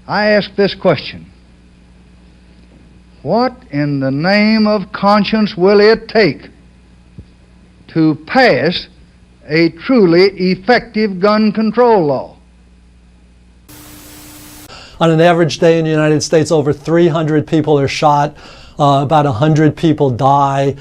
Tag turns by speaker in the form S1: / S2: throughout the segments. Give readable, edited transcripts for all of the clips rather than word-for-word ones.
S1: I ask this question: what in the name of conscience will it take to pass a truly effective gun control law?
S2: On an average day in the United States, over 300 people are shot, about 100 people die.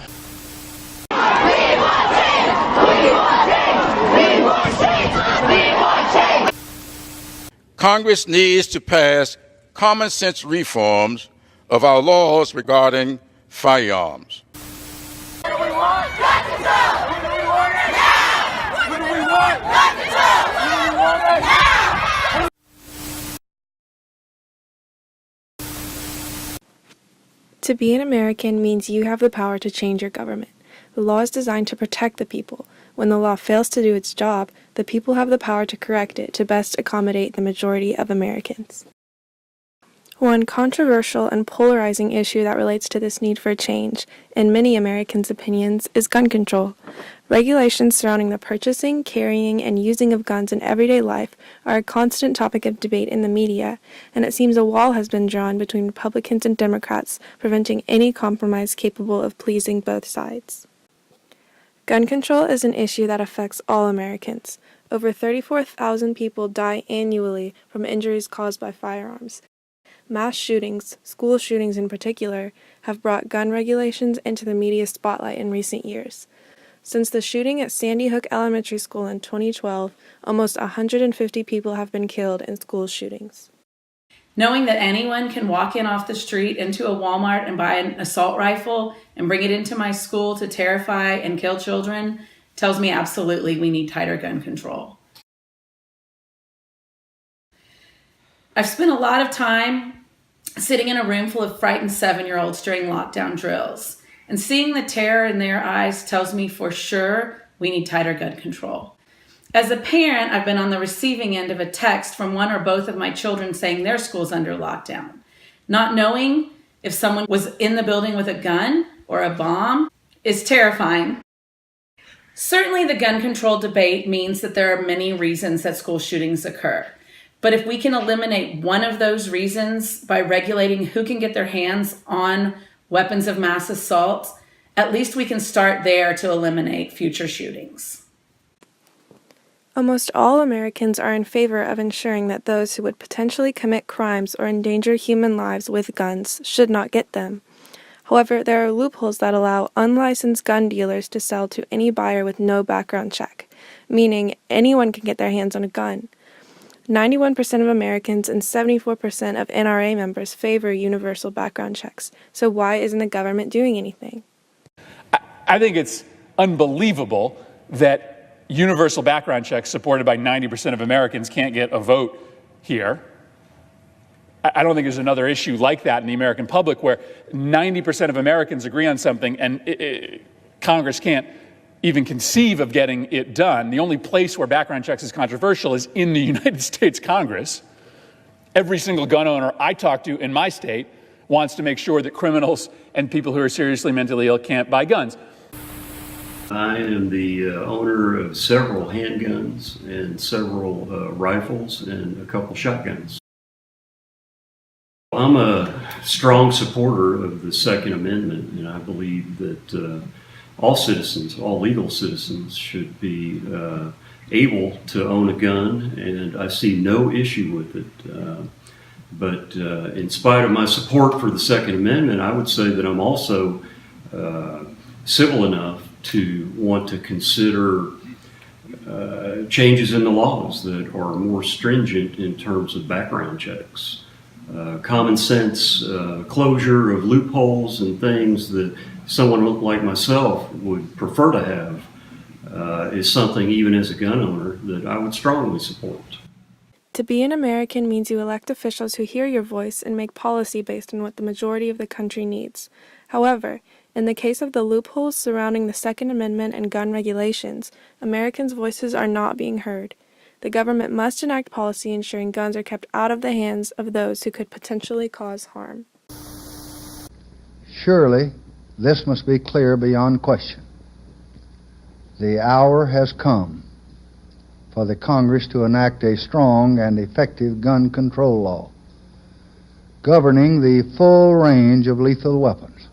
S3: Congress needs to pass common sense reforms of our laws regarding firearms.
S4: What do we want? Gun control! What do we want it now? What do we want? Gun control! What do we want it now?
S5: To be an American means you have the power to change your government. The law is designed to protect the people. When the law fails to do its job, the people have the power to correct it to best accommodate the majority of Americans. One controversial and polarizing issue that relates to this need for change, in many Americans' opinions, is gun control. Regulations surrounding the purchasing, carrying, and using of guns in everyday life are a constant topic of debate in the media, and it seems a wall has been drawn between Republicans and Democrats, preventing any compromise capable of pleasing both sides. Gun control is an issue that affects all Americans. Over 34,000 people die annually from injuries caused by firearms. Mass shootings, school shootings in particular, have brought gun regulations into the media spotlight in recent years. Since the shooting at Sandy Hook Elementary School in 2012, almost 150 people have been killed in school shootings.
S6: Knowing that anyone can walk in off the street into a Walmart and buy an assault rifle and bring it into my school to terrify and kill children tells me absolutely we need tighter gun control. I've spent a lot of time sitting in a room full of frightened 7-year-olds during lockdown drills, and seeing the terror in their eyes tells me for sure we need tighter gun control. As a parent, I've been on the receiving end of a text from one or both of my children saying their school's under lockdown. Not knowing if someone was in the building with a gun or a bomb is terrifying. Certainly the gun control debate means that there are many reasons that school shootings occur. But if we can eliminate one of those reasons by regulating who can get their hands on weapons of mass assault, at least we can start there to eliminate future shootings.
S5: Almost all Americans are in favor of ensuring that those who would potentially commit crimes or endanger human lives with guns should not get them. However, there are loopholes that allow unlicensed gun dealers to sell to any buyer with no background check, meaning anyone can get their hands on a gun. 91% of Americans and 74% of NRA members favor universal background checks. So why isn't the government doing anything?
S7: I think it's unbelievable that universal background checks supported by 90% of Americans can't get a vote here. I don't think there's another issue like that in the American public where 90% of Americans agree on something and Congress can't even conceive of getting it done. The only place where background checks is controversial is in the United States Congress. Every single gun owner I talk to in my state wants to make sure that criminals and people who are seriously mentally ill can't buy guns.
S8: I am the owner of several handguns and several rifles and a couple shotguns. I'm a strong supporter of the Second Amendment, and I believe that all citizens, all legal citizens, should be able to own a gun, and I see no issue with it. But in spite of my support for the Second Amendment, I would say that I'm also civil enough to want to consider changes in the laws that are more stringent in terms of background checks. Common sense closure of loopholes and things that someone like myself would prefer to have is something, even as a gun owner, that I would strongly support.
S5: To be an American means you elect officials who hear your voice and make policy based on what the majority of the country needs. However, in the case of the loopholes surrounding the Second Amendment and gun regulations, Americans' voices are not being heard. The government must enact policy ensuring guns are kept out of the hands of those who could potentially cause harm.
S1: Surely, this must be clear beyond question. The hour has come for the Congress to enact a strong and effective gun control law. governing the full range of lethal weapons.